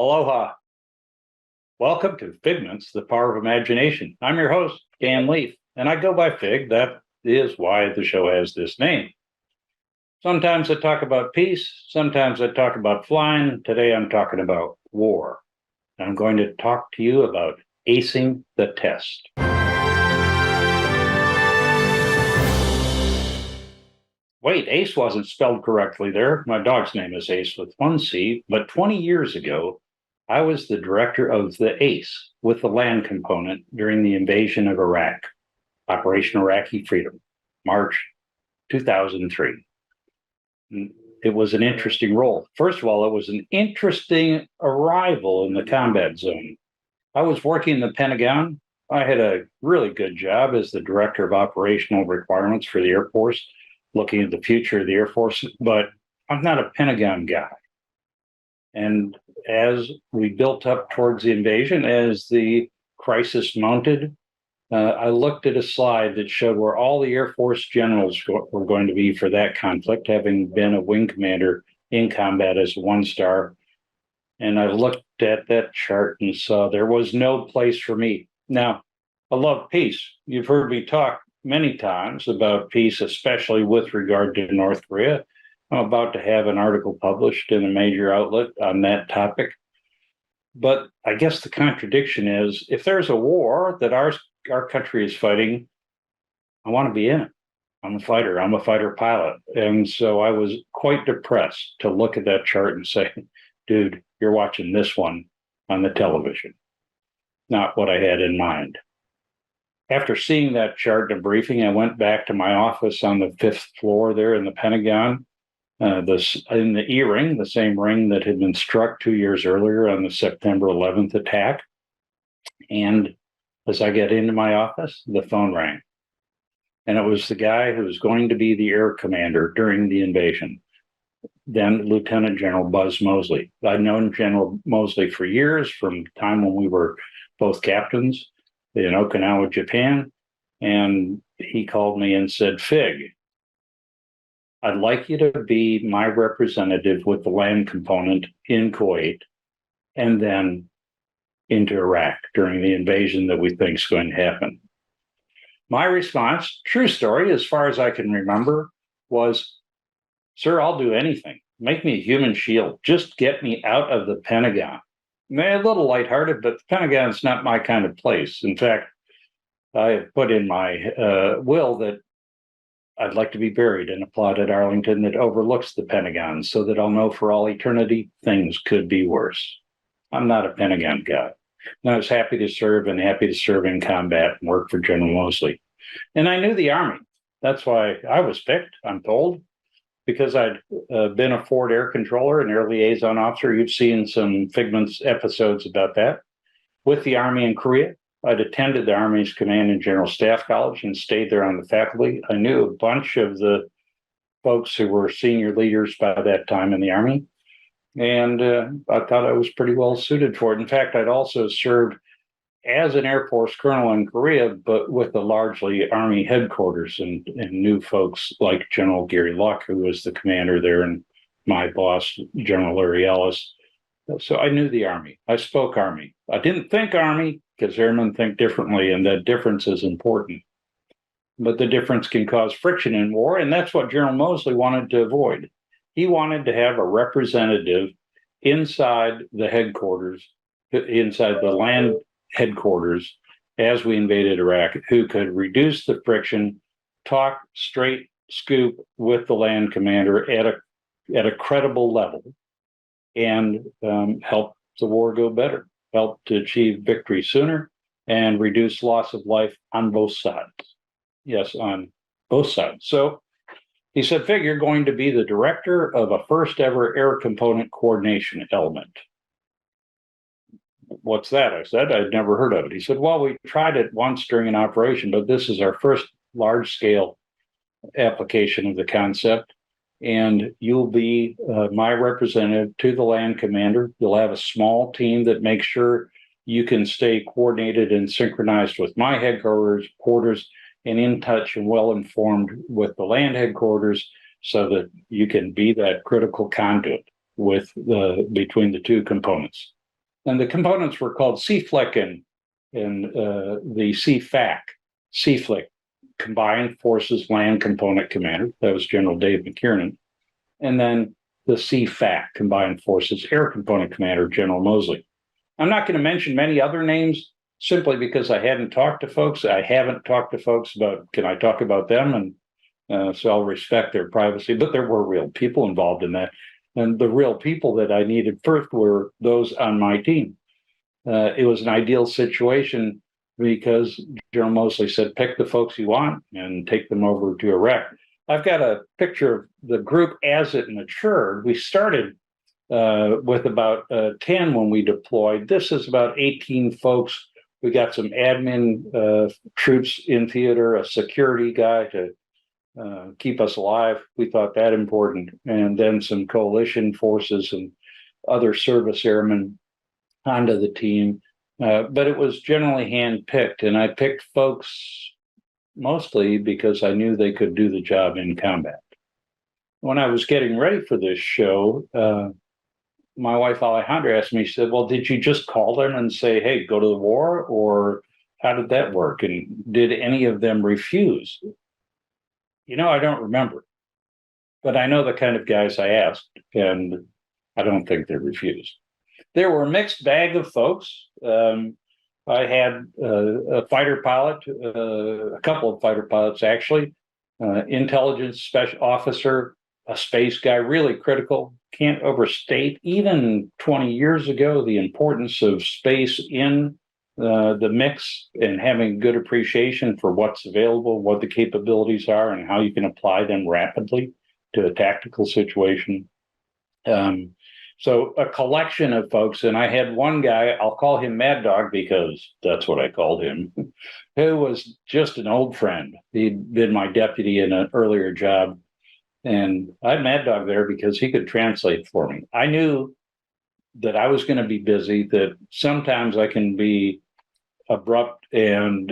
Aloha. Welcome to Figments, the Power of Imagination. I'm your host, Dan Leaf, and I go by Fig. That is why the show has this name. Sometimes I talk about peace. Sometimes I talk about flying. Today I'm talking about war. I'm going to talk to you about acing the test. Wait, Ace wasn't spelled correctly there. My dog's name is Ace with one C, but 20 years ago, I was the director of the ACE with the land component during the invasion of Iraq, Operation Iraqi Freedom, March 2003. It was an interesting role. First of all, it was an interesting arrival in the combat zone. I was working in the Pentagon. I had a really good job as the director of operational requirements for the Air Force, looking at the future of the Air Force, but I'm not a Pentagon guy. And as we built up towards the invasion, as the crisis mounted, I looked at a slide that showed where all the Air Force generals were going to be for that conflict, having been a wing commander in combat as a one-star. And I looked at that chart and saw there was no place for me. Now, I love peace. You've heard me talk many times about peace, especially with regard to North Korea. I'm about to have an article published in a major outlet on that topic. But I guess the contradiction is, if there's a war that our country is fighting, I want to be in it. I'm a fighter. I'm a fighter pilot. And so I was quite depressed to look at that chart and say, dude, you're watching this one on the television. Not what I had in mind. After seeing that chart in a briefing, I went back to my office on the 5th floor there in the Pentagon. In the E-ring, the same ring that had been struck 2 years earlier on the September 11th attack. And as I get into my office, the phone rang. And it was the guy who was going to be the air commander during the invasion, then Lieutenant General Buzz Mosley. I'd known General Mosley for years, from the time when we were both captains in Okinawa, Japan. And he called me and said, Fig, I'd like you to be my representative with the land component in Kuwait and then into Iraq during the invasion that we think is going to happen. My response, true story, as far as I can remember, was, sir, I'll do anything. Make me a human shield. Just get me out of the Pentagon. A little lighthearted, but the Pentagon's not my kind of place. In fact, I put in my will that I'd like to be buried in a plot at Arlington that overlooks the Pentagon so that I'll know for all eternity things could be worse. I'm not a Pentagon guy. And I was happy to serve in combat and work for General Mosley. And I knew the Army. That's why I was picked, I'm told, because I'd been a forward air controller and air liaison officer. You've seen some Figments episodes about that. With the Army in Korea, I'd attended the Army's Command and General Staff College and stayed there on the faculty. I knew a bunch of the folks who were senior leaders by that time in the Army, and I thought I was pretty well suited for it. In fact, I'd also served as an Air Force colonel in Korea, but with the largely Army headquarters, and knew folks like General Gary Luck, who was the commander there, and my boss, General Larry Ellis. So I knew the Army. I spoke Army. I didn't think Army, because airmen think differently, and that difference is important. But the difference can cause friction in war, and that's what General Mosley wanted to avoid. He wanted to have a representative inside the headquarters, inside the land headquarters, as we invaded Iraq, who could reduce the friction, talk straight scoop with the land commander at a credible level, and help the war go better, help to achieve victory sooner, and reduce loss of life on both sides. Yes, on both sides. So he said, Fig, you're going to be the director of a first ever air component coordination element. What's that? I said, I'd never heard of it. He said, well, we tried it once during an operation, but this is our first large scale application of the concept. And you'll be my representative to the land commander. You'll have a small team that makes sure you can stay coordinated and synchronized with my headquarters and in touch and well informed with the land headquarters so that you can be that critical conduit between the two components. And the components were called CFLIC and the CFAC. CFLIC, Combined Forces Land Component Commander. That was General Dave McKiernan. And then the CFAC, Combined Forces Air Component Commander, General Mosley. I'm not going to mention many other names simply because I hadn't talked to folks. I haven't talked to folks about, can I talk about them? And so I'll respect their privacy, but there were real people involved in that. And the real people that I needed first were those on my team. It was an ideal situation because General Mosley said, pick the folks you want and take them over to Iraq. I've got a picture of the group as it matured. We started with about 10 when we deployed. This is about 18 folks. We got some admin troops in theater, a security guy to keep us alive. We thought that important. And then some coalition forces and other service airmen onto the team. But it was generally hand-picked. And I picked folks mostly because I knew they could do the job in combat. When I was getting ready for this show, my wife Alejandra asked me, she said, well, did you just call them and say, hey, go to the war? Or how did that work? And did any of them refuse? I don't remember. But I know the kind of guys I asked, and I don't think they refused. There were a mixed bag of folks. I had a fighter pilot, a couple of fighter pilots, actually, intelligence special officer, a space guy, really critical. Can't overstate, even 20 years ago, the importance of space in the mix and having good appreciation for what's available, what the capabilities are, and how you can apply them rapidly to a tactical situation. So a collection of folks, and I had one guy, I'll call him Mad Dog because that's what I called him, who was just an old friend. He'd been my deputy in an earlier job. And I had Mad Dog there because he could translate for me. I knew that I was going to be busy, that sometimes I can be abrupt and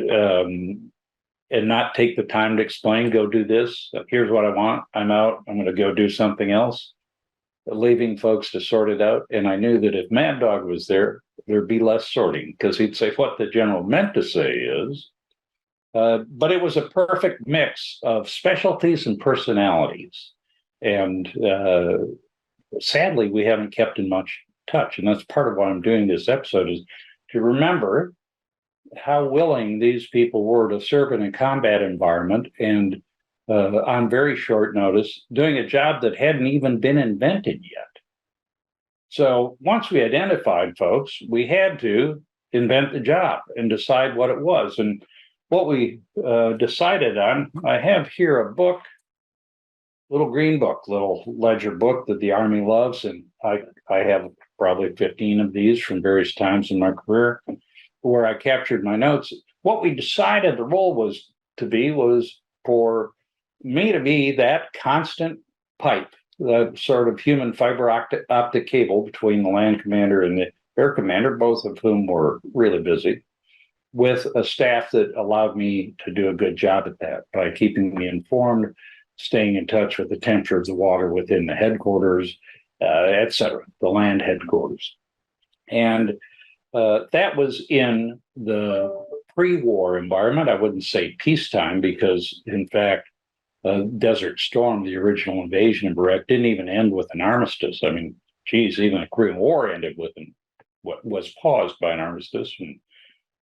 not take the time to explain, go do this. Here's what I want. I'm out. I'm going to go do something else, leaving folks to sort it out. And I knew that if Mad Dog was there, there'd be less sorting because he'd say what the general meant to say is. But it was a perfect mix of specialties and personalities. And sadly, we haven't kept in much touch. And that's part of why I'm doing this episode, is to remember how willing these people were to serve in a combat environment and on very short notice, doing a job that hadn't even been invented yet. So once we identified folks, we had to invent the job and decide what it was. And what we decided on, I have here a book, little green book, little ledger book that the Army loves. And I have probably 15 of these from various times in my career where I captured my notes. What we decided the role was for me to be that constant pipe, the sort of human fiber optic cable between the land commander and the air commander, both of whom were really busy, with a staff that allowed me to do a good job at that by keeping me informed, staying in touch with the temperature of the water within the headquarters, et cetera, the land headquarters. And that was in the pre-war environment. I wouldn't say peacetime because, in fact, Desert Storm, the original invasion of Iraq, didn't even end with an armistice. I mean, geez, even the Korean War ended with what was paused by an armistice, and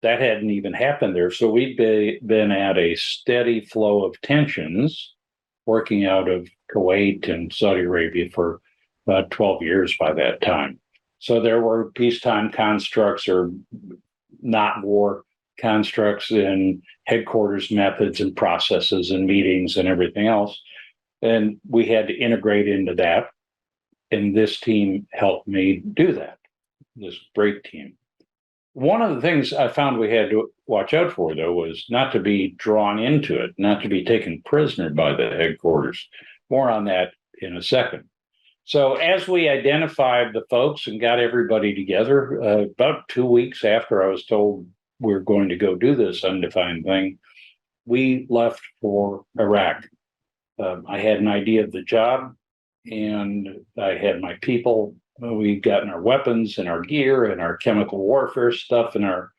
that hadn't even happened there. So we'd been at a steady flow of tensions, working out of Kuwait and Saudi Arabia for about 12 years by that time. So there were peacetime constructs or not war constructs in headquarters methods and processes and meetings and everything else. And we had to integrate into that. And this team helped me do that, this great team. One of the things I found we had to watch out for, though, was not to be drawn into it, not to be taken prisoner by the headquarters. More on that in a second. So as we identified the folks and got everybody together, about 2 weeks after I was told we're going to go do this undefined thing, we left for Iraq. I had an idea of the job, and I had my people We've gotten our weapons and our gear and our chemical warfare stuff and our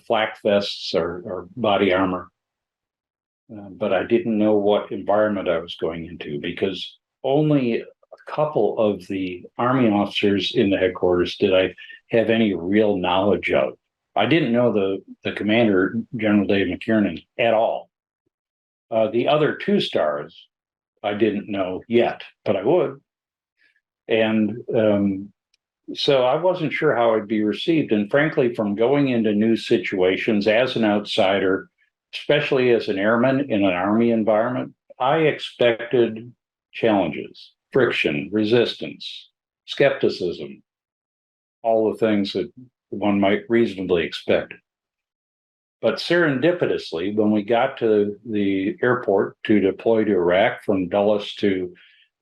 flak vests, our body armor. But I didn't know what environment I was going into because only a couple of the Army officers in the headquarters did I have any real knowledge of. I didn't know the commander, General Dave McKiernan, at all. The other 2 stars, I didn't know yet, but I would. And so I wasn't sure how I'd be received. And frankly, from going into new situations as an outsider, especially as an airman in an Army environment, I expected challenges, friction, resistance, skepticism, all the things that one might reasonably expect. But serendipitously, when we got to the airport to deploy to Iraq from Dulles to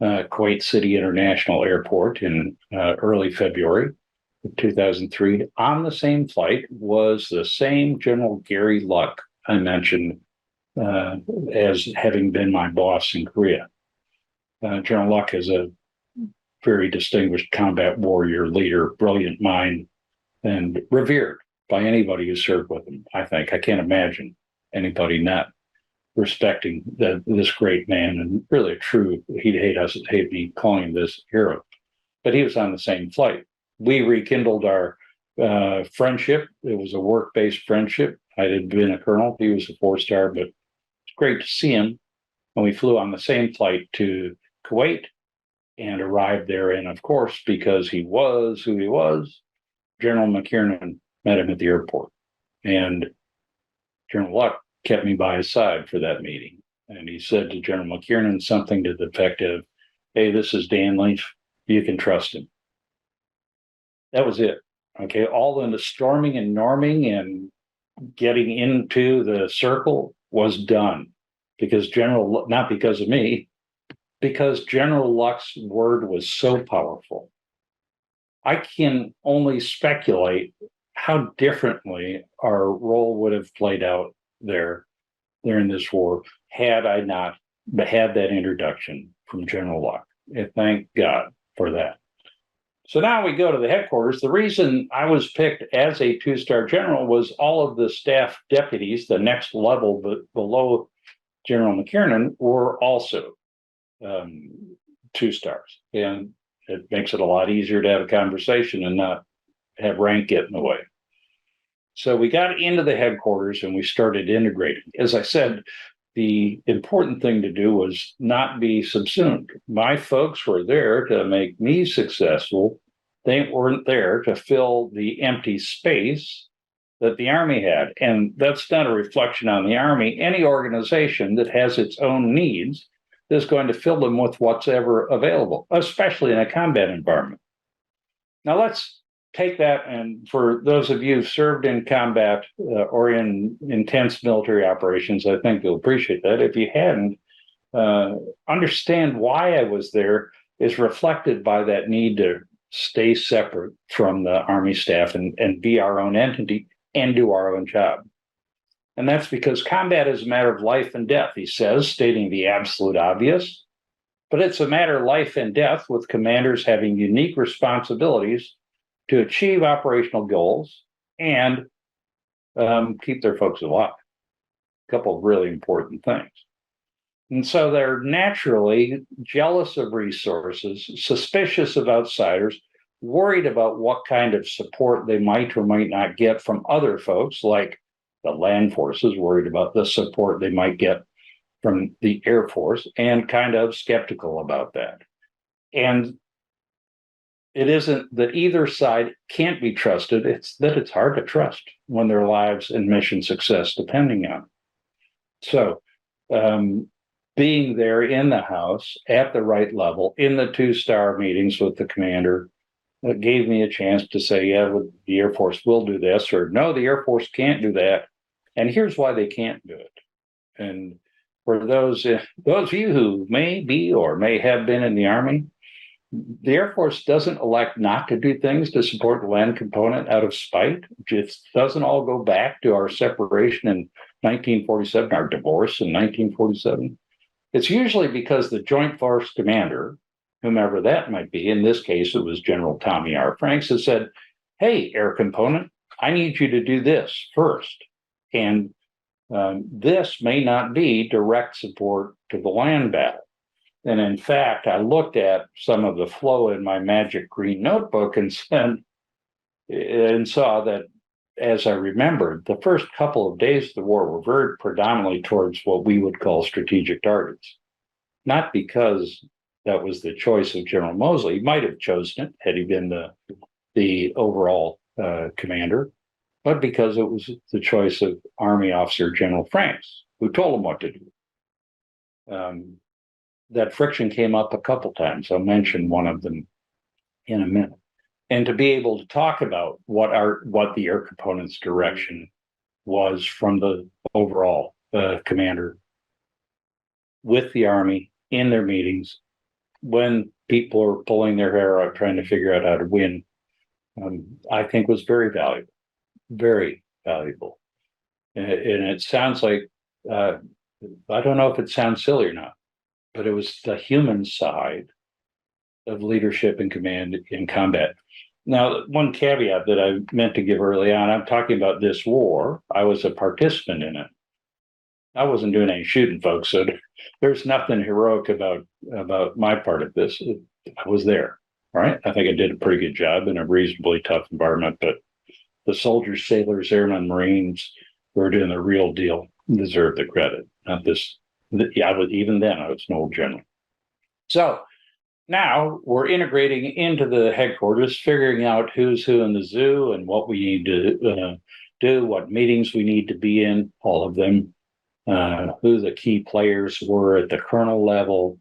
Kuwait City International Airport in early February of 2003, on the same flight was the same General Gary Luck I mentioned as having been my boss in Korea. General Luck is a very distinguished combat warrior, leader, brilliant mind, and revered by anybody who served with him. I think I can't imagine anybody not respecting this great man, and really a true, he'd hate me calling him this hero, but he was on the same flight. We rekindled our friendship. It was a work-based friendship. I had been a colonel. He was a 4-star, but it's great to see him. And we flew on the same flight to Kuwait and arrived there. And of course, because he was who he was, General McKiernan met him at the airport. And General Luck kept me by his side for that meeting. And he said to General McKiernan something to the effect of, "Hey, this is Dan Leaf. You can trust him." That was it. Okay. All in the storming and norming and getting into the circle was done because not because of me, because General Luck's word was so powerful. I can only speculate how differently our role would have played out there in this war had I not had that introduction from General Luck. And thank God for that. So now we go to the headquarters. The reason I was picked as a 2-star general was all of the staff deputies, the next level below General McKiernan, were also 2 stars. And it makes it a lot easier to have a conversation and not have rank get in the way. So we got into the headquarters and we started integrating. As I said, the important thing to do was not be subsumed. My folks were there to make me successful. They weren't there to fill the empty space that the Army had. And that's not a reflection on the Army. Any organization that has its own needs is going to fill them with what's ever available, especially in a combat environment. Now let's take that, and for those of you who've served in combat or in intense military operations, I think you'll appreciate that. If you hadn't, understand why I was there is reflected by that need to stay separate from the Army staff and be our own entity and do our own job. And that's because combat is a matter of life and death, he says, stating the absolute obvious. But it's a matter of life and death with commanders having unique responsibilities to achieve operational goals and keep their folks alive. A couple of really important things. And so they're naturally jealous of resources, suspicious of outsiders, worried about what kind of support they might or might not get from other folks, like the land forces, worried about the support they might get from the Air Force, and kind of skeptical about that. And it isn't that either side can't be trusted, it's that it's hard to trust when their lives and mission success depending on it. So being there in the house at the right level, in the 2-star meetings with the commander, gave me a chance to say, yeah, the Air Force will do this, or no, the Air Force can't do that. And here's why they can't do it. And for those of you who may be or may have been in the Army, the Air Force doesn't elect not to do things to support the land component out of spite. It doesn't all go back to our separation in 1947, our divorce in 1947. It's usually because the Joint Force Commander, whomever that might be. In this case, it was General Tommy R. Franks, that said, hey, air component, I need you to do this first. And this may not be direct support to the land battle. And in fact, I looked at some of the flow in my magic green notebook and saw that, as I remembered, the first couple of days of the war were very predominantly towards what we would call strategic targets. Not because that was the choice of General Moseley. He might have chosen it had he been the overall commander, but because it was the choice of Army Officer General Franks, who told him what to do. That friction came up a couple times. I'll mention one of them in a minute. And to be able to talk about what the air component's direction was from the overall commander with the Army in their meetings when people are pulling their hair out trying to figure out how to win, I think was very valuable, very valuable. And it sounds like, I don't know if it sounds silly or not, but it was the human side of leadership and command in combat. Now, one caveat that I meant to give early on, I'm talking about this war. I was a participant in it. I wasn't doing any shooting, folks, so there's nothing heroic about my part of this. I was there, right? I think I did a pretty good job in a reasonably tough environment, but the soldiers, sailors, airmen, Marines who are doing the real deal deserve the credit, not this. Yeah, even then, I was an old general. So now we're integrating into the headquarters, figuring out who's who in the zoo and what we need to do, what meetings we need to be in, all of them, who the key players were at the colonel level,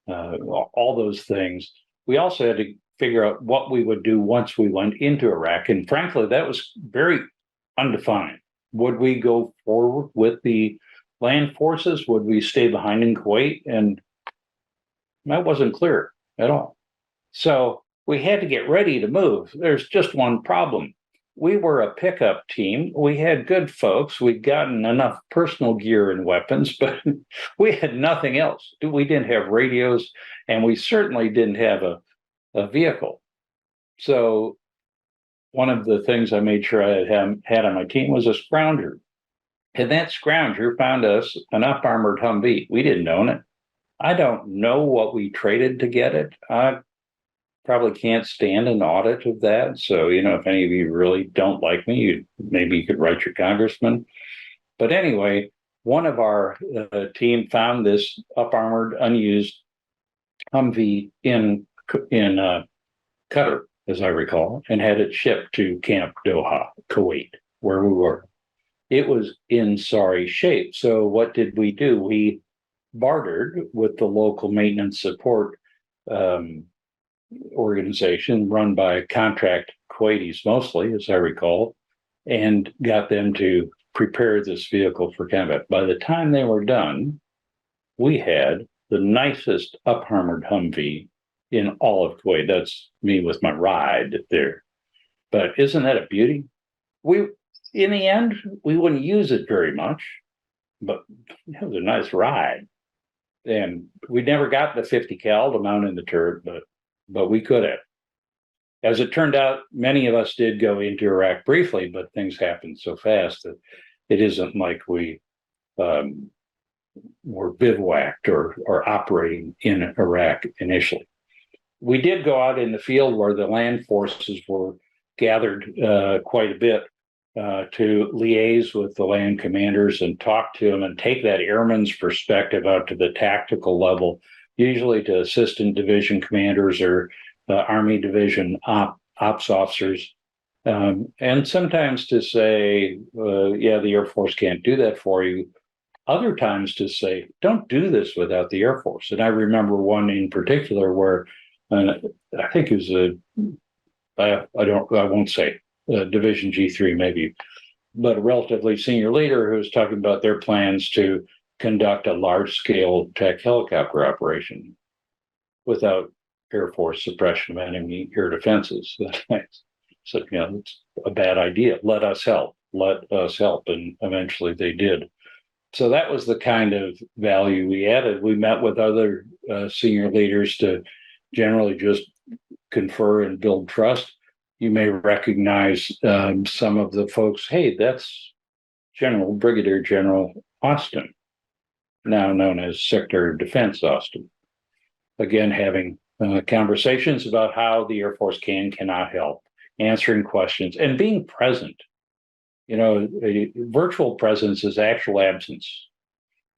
all those things. We also had to figure out what we would do once we went into Iraq. And frankly, that was very undefined. Would we go forward with the land forces? Would we stay behind in Kuwait? And that wasn't clear at all. So we had to get ready to move. There's just one problem. We were a pickup team. We had good folks. We'd gotten enough personal gear and weapons, but we had nothing else. We didn't have radios, and we certainly didn't have a vehicle. So one of the things I made sure I had on my team was a scrounger. And that scrounger found us an up-armored Humvee. We didn't own it. I don't know what we traded to get it. I probably can't stand an audit of that. So, if any of you really don't like me, maybe you could write your congressman. But anyway, one of our team found this up-armored, unused Humvee in Qatar, as I recall, and had it shipped to Camp Doha, Kuwait, where we were. It was in sorry shape. So what did we do? We bartered with the local maintenance support organization run by contract Kuwaitis mostly, as I recall, and got them to prepare this vehicle for combat. By the time they were done, we had the nicest up-armored Humvee in all of Kuwait. That's me with my ride there. But isn't that a beauty? In the end, we wouldn't use it very much, but it was a nice ride. And we never got the 50 cal to mount in the turret, but we could have. As it turned out, many of us did go into Iraq briefly, but things happened so fast that it isn't like we were bivouacked or operating in Iraq initially. We did go out in the field where the land forces were gathered quite a bit to liaise with the land commanders and talk to them and take that airman's perspective out to the tactical level, usually to assistant division commanders or Army division ops officers, and sometimes to say, yeah, the Air Force can't do that for you. Other times to say, don't do this without the Air Force. And I remember one in particular where I think it was I won't say Division G3 maybe, but a relatively senior leader who was talking about their plans to conduct a large-scale attack helicopter operation without Air Force suppression of enemy air defenses. So, it's a bad idea. Let us help. And eventually they did. So that was the kind of value we added. We met with other senior leaders to generally just confer and build trust. You may recognize some of the folks. Hey, that's Brigadier General Austin, now known as Secretary of Defense Austin. Again, having conversations about how the Air Force cannot help, answering questions, and being present. A virtual presence is actual absence.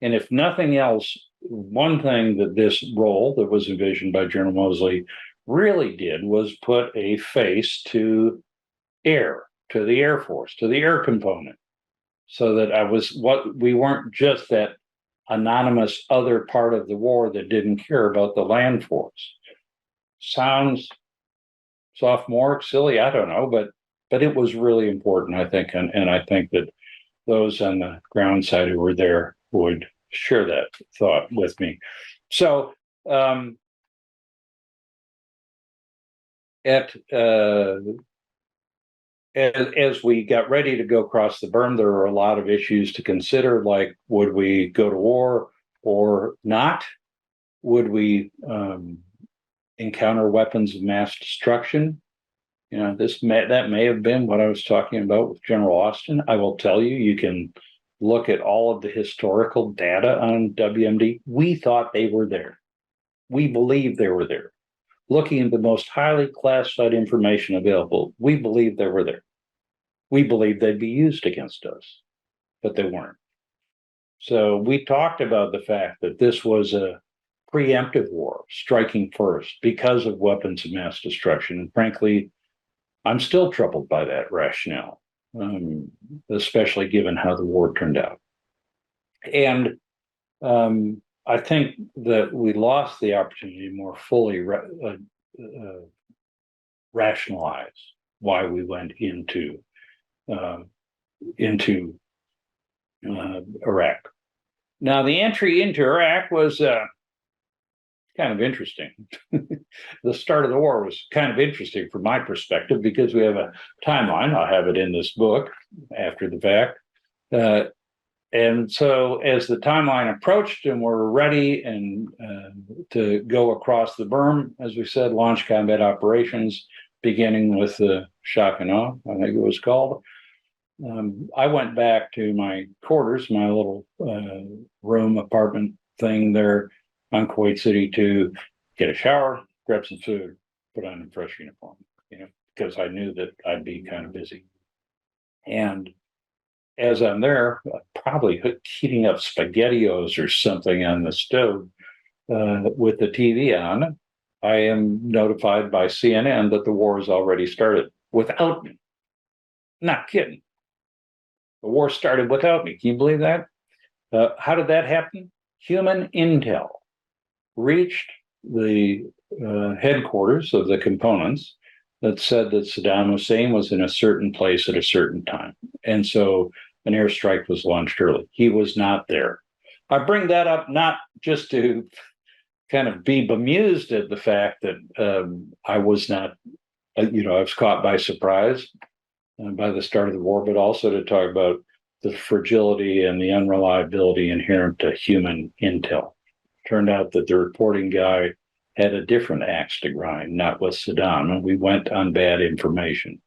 And if nothing else, one thing that this role that was envisioned by General Moseley really did was put a face to air, to the Air Force, to the air component, so that we weren't just that anonymous other part of the war that didn't care about the land force. Sounds sophomoric, silly, I don't know, but it was really important, I think, and I think that those on the ground side who were there would share that thought with me. So as we got ready to go across the berm, there were a lot of issues to consider, like would we go to war or not? Would we encounter weapons of mass destruction? That may have been what I was talking about with General Austin. I will tell you, you can look at all of the historical data on WMD. We thought they were there. We believed they were there. Looking at the most highly classified information available, we believed they were there. We believed they'd be used against us, but they weren't. So we talked about the fact that this was a preemptive war, striking first because of weapons of mass destruction. And frankly, I'm still troubled by that rationale, especially given how the war turned out. And I think that we lost the opportunity to more fully rationalize why we went into Iraq. Now, the entry into Iraq was kind of interesting. The start of the war was kind of interesting from my perspective because we have a timeline. I'll have it in this book after the fact. And so as the timeline approached and we're ready and to go across the berm, as we said, launch combat operations, beginning with the shock and awe, I think it was called. I went back to my quarters, my little room apartment thing there on Kuwait City to get a shower, grab some food, put on a fresh uniform, because I knew that I'd be kind of busy. And as I'm there, probably heating up SpaghettiOs or something on the stove with the TV on, I am notified by CNN that the war has already started without me. Not kidding. The war started without me. Can you believe that? How did that happen? Human intel reached the headquarters of the components that said that Saddam Hussein was in a certain place at a certain time. And so an airstrike was launched early. He was not there. I bring that up not just to kind of be bemused at the fact that I was not, I was caught by surprise by the start of the war, but also to talk about the fragility and the unreliability inherent to human intel. Turned out that the reporting guy had a different axe to grind, not with Saddam, and we went on bad information.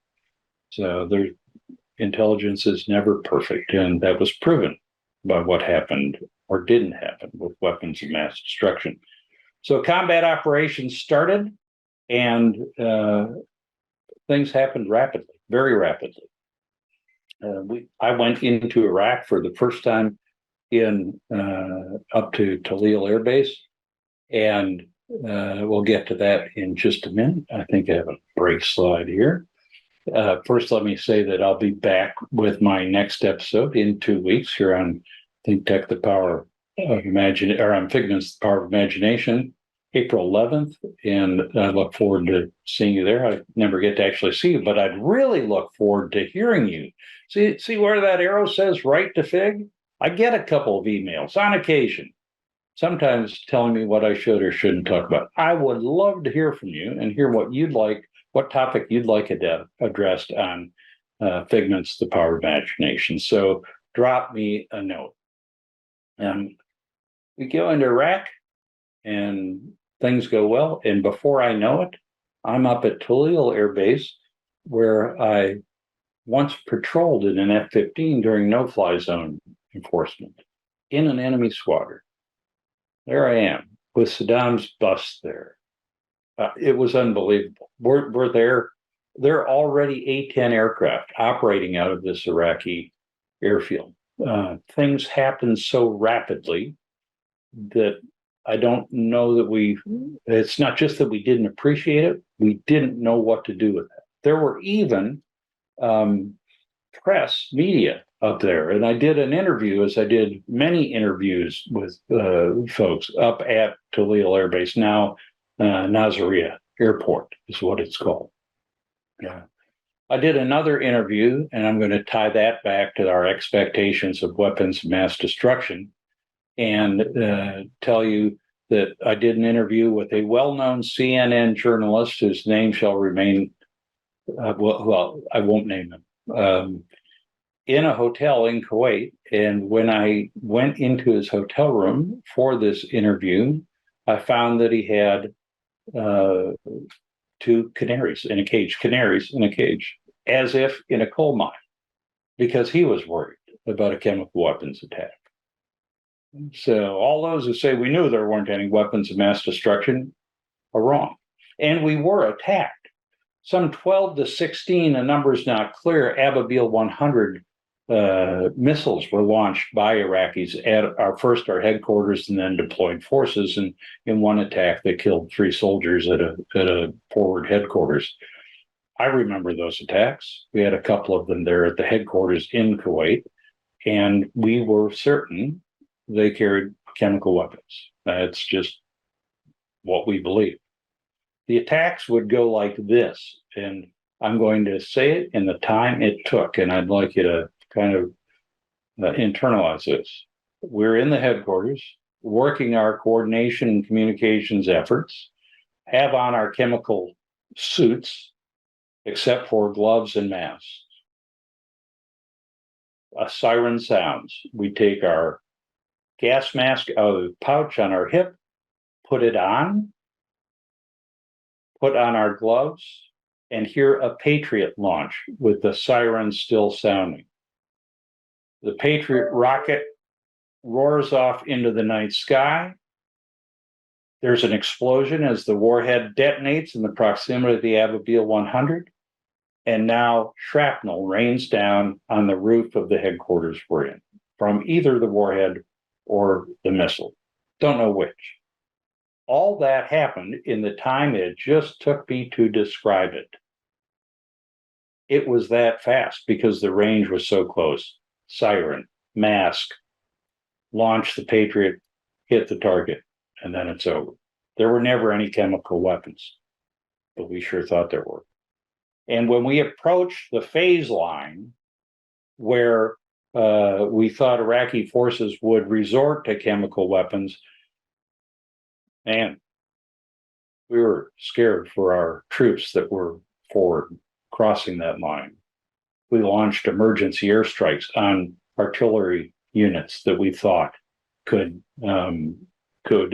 So their intelligence is never perfect, and that was proven by what happened or didn't happen with weapons of mass destruction. So combat operations started, and things happened rapidly, very rapidly. I went into Iraq for the first time in up to Talil Air Base, and we'll get to that in just a minute. I think I have a break slide here. First, let me say that I'll be back with my next episode in 2 weeks here on Think Tech, the Power of Imagination, or on Figments, the Power of Imagination, April 11th, and I look forward to seeing you there. I never get to actually see you, but I'd really look forward to hearing you. See where that arrow says write to Fig? I get a couple of emails on occasion, sometimes telling me what I should or shouldn't talk about. I would love to hear from you and hear what you'd like, what topic you'd like addressed on Figments, the Power of Imagination. So drop me a note. We go into Iraq, and things go well. And before I know it, I'm up at Tallil Air Base, where I once patrolled in an F-15 during no-fly zone enforcement in an enemy squadron. There I am with Saddam's bus there. It was unbelievable. We're there. There are already A-10 aircraft operating out of this Iraqi airfield. Things happen so rapidly that I don't know that it's not just that we didn't appreciate it, we didn't know what to do with it. There were even press media up there. And I did an interview, as I did many interviews with folks up at Tallil Air Base, now Nasiriyah Airport is what it's called. Yeah. I did another interview, and I'm going to tie that back to our expectations of weapons of mass destruction and tell you that I did an interview with a well-known CNN journalist whose name shall remain, well, I won't name him, in a hotel in Kuwait. And when I went into his hotel room for this interview, I found that he had two canaries in a cage, as if in a coal mine, because he was worried about a chemical weapons attack. So all those who say we knew there weren't any weapons of mass destruction are wrong. And we were attacked. Some 12 to 16, the number's not clear, Ababil 100 missiles were launched by Iraqis at our headquarters, and then deployed forces. And in one attack, they killed 3 soldiers at a forward headquarters. I remember those attacks. We had a couple of them there at the headquarters in Kuwait, and we were certain they carried chemical weapons. That's just what we believe. The attacks would go like this, and I'm going to say it in the time it took, and I'd like you to kind of internalize this. We're in the headquarters, working our coordination and communications efforts, have on our chemical suits, except for gloves and masks. A siren sounds. We take our gas mask out of the pouch on our hip, put it on, put on our gloves, and hear a Patriot launch with the siren still sounding. The Patriot rocket roars off into the night sky. There's an explosion as the warhead detonates in the proximity of the Ababil 100. And now shrapnel rains down on the roof of the headquarters we're in from either the warhead or the missile. Don't know which. All that happened in the time it just took me to describe it. It was that fast because the range was so close. Siren, mask, launch the Patriot, hit the target, and then it's over. There were never any chemical weapons, but we sure thought there were. And when we approached the phase line where we thought Iraqi forces would resort to chemical weapons, man, we were scared for our troops that were forward crossing that line. We launched emergency airstrikes on artillery units that we thought could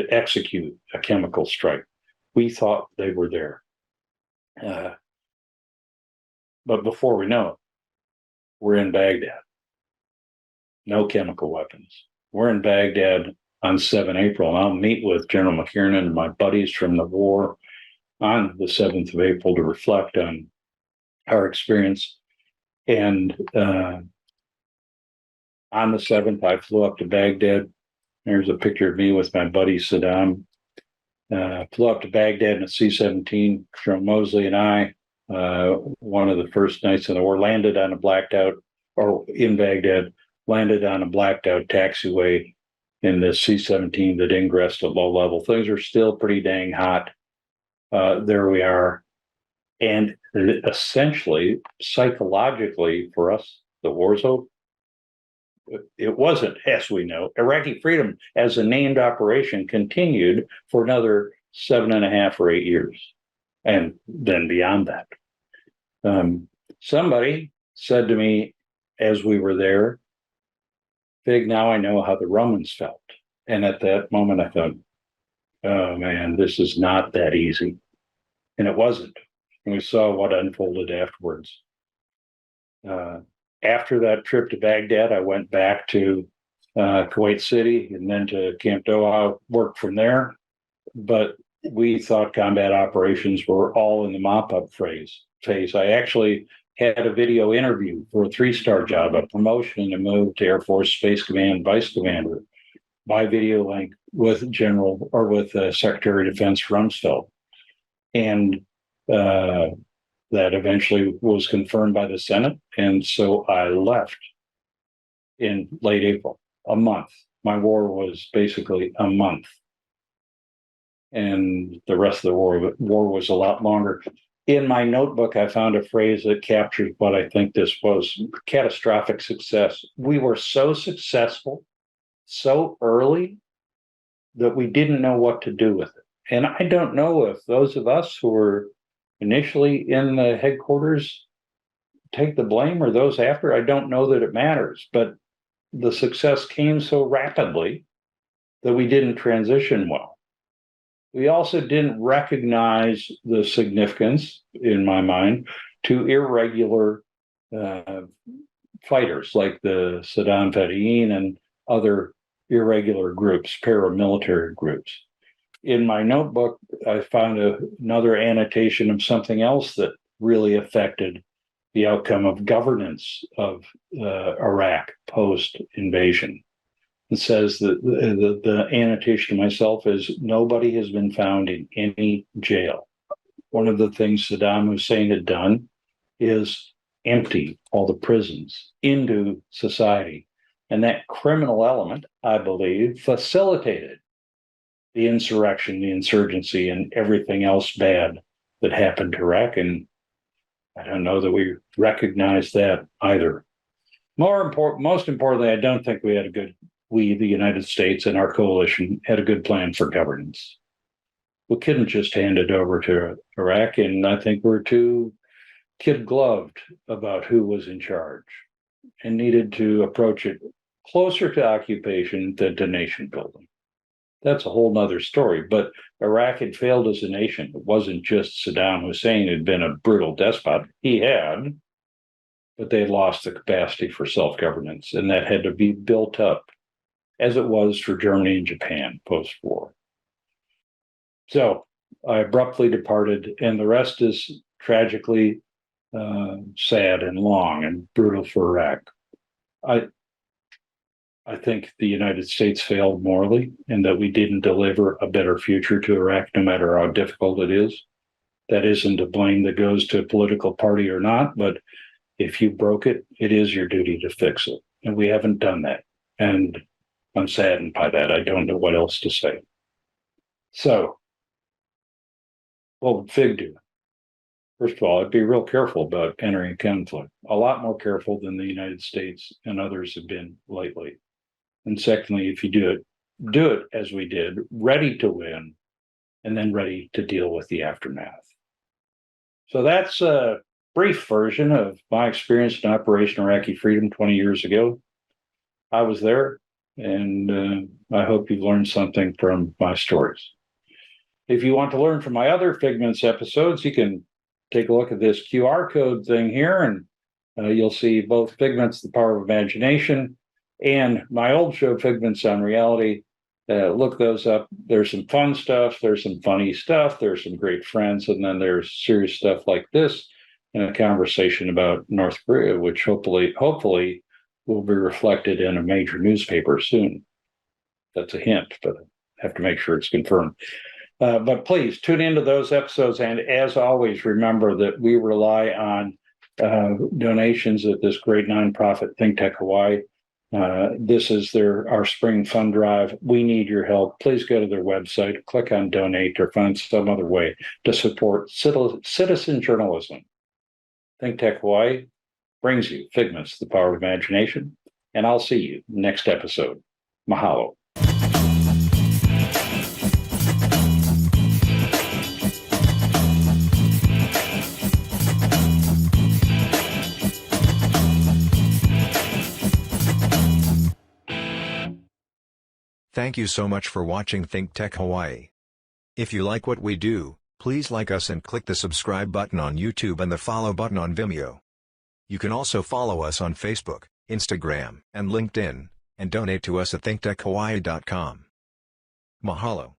execute a chemical strike. We thought they were there. But before we know it, we're in Baghdad. No chemical weapons. We're in Baghdad on 7 April, and I'll meet with General McKiernan and my buddies from the war on the 7th of April to reflect on our experience. And on the 7th, I flew up to Baghdad. There's a picture of me with my buddy Saddam. Flew up to Baghdad in a C-17. General Mosley and I, one of the first nights in the war, landed on a blacked out, or in Baghdad, landed on a blacked out taxiway in the C-17 that ingressed at low level. Things are still pretty dang hot. There we are. And essentially, psychologically, for us, the war's over. It wasn't, as we know. Iraqi freedom as a named operation continued for another 7.5 or 8 years, and then beyond that. Somebody said to me as we were there, Fig, now I know how the Romans felt. And at that moment, I thought, oh man, this is not that easy. And it wasn't. And we saw what unfolded afterwards. Uh, After that trip to Baghdad, I went back to Kuwait City and then to Camp Doha, worked from there. But we thought combat operations were all in the mop-up phase. I actually had a video interview for a 3-star job, a promotion to move to Air Force Space Command Vice Commander by video link with Secretary of Defense Rumsfeld. And uh, that eventually was confirmed by the Senate. And so I left in late April, a month. My war was basically a month. And the rest of the war was a lot longer. In my notebook, I found a phrase that captured what I think this was: catastrophic success. We were so successful so early that we didn't know what to do with it. And I don't know if those of us who were initially in the headquarters take the blame or those after. I don't know that it matters, but the success came so rapidly that we didn't transition well. We also didn't recognize the significance, in my mind, to irregular fighters like the Saddam Fedayeen and other irregular groups, paramilitary groups. In my notebook, I found another annotation of something else that really affected the outcome of governance of Iraq post-invasion. It says that the annotation to myself is: nobody has been found in any jail. One of the things Saddam Hussein had done is empty all the prisons into society. And that criminal element, I believe, facilitated the insurrection, the insurgency, and everything else bad that happened to Iraq. And I don't know that we recognize that either. Most importantly, I don't think we, the United States and our coalition, had a good plan for governance. We couldn't just hand it over to Iraq, and I think we're too kid-gloved about who was in charge and needed to approach it closer to occupation than to nation building. That's a whole nother story, but Iraq had failed as a nation. It wasn't just Saddam Hussein had been a brutal despot. He had, but they lost the capacity for self-governance, and that had to be built up, as it was for Germany and Japan post-war. So I abruptly departed, and the rest is tragically sad and long and brutal for Iraq. I think the United States failed morally, and that we didn't deliver a better future to Iraq, no matter how difficult it is. That isn't a blame that goes to a political party or not, but if you broke it, it is your duty to fix it. And we haven't done that. And I'm saddened by that. I don't know what else to say. So, what would Fig do? First of all, I'd be real careful about entering conflict, a lot more careful than the United States and others have been lately. And secondly, if you do it as we did, ready to win, and then ready to deal with the aftermath. So that's a brief version of my experience in Operation Iraqi Freedom 20 years ago. I was there, and I hope you've learned something from my stories. If you want to learn from my other Figments episodes, you can take a look at this QR code thing here, and you'll see both Figments, The Power of Imagination, and my old show, Figments on Reality. Look those up. There's some fun stuff. There's some funny stuff. There's some great friends. And then there's serious stuff like this and a conversation about North Korea, which hopefully will be reflected in a major newspaper soon. That's a hint, but I have to make sure it's confirmed. But please tune into those episodes. And as always, remember that we rely on donations at this great nonprofit Think Tech Hawaii. This is our spring fund drive. We need your help. Please go to their website, click on donate, or find some other way to support citizen journalism. Think Tech Hawaii brings you Figments, The Power of Imagination, and I'll see you next episode. Mahalo. Thank you so much for watching Think Tech Hawaii. If you like what we do, please like us and click the subscribe button on YouTube and the follow button on Vimeo. You can also follow us on Facebook, Instagram, and LinkedIn, and donate to us at thinktechhawaii.com. Mahalo.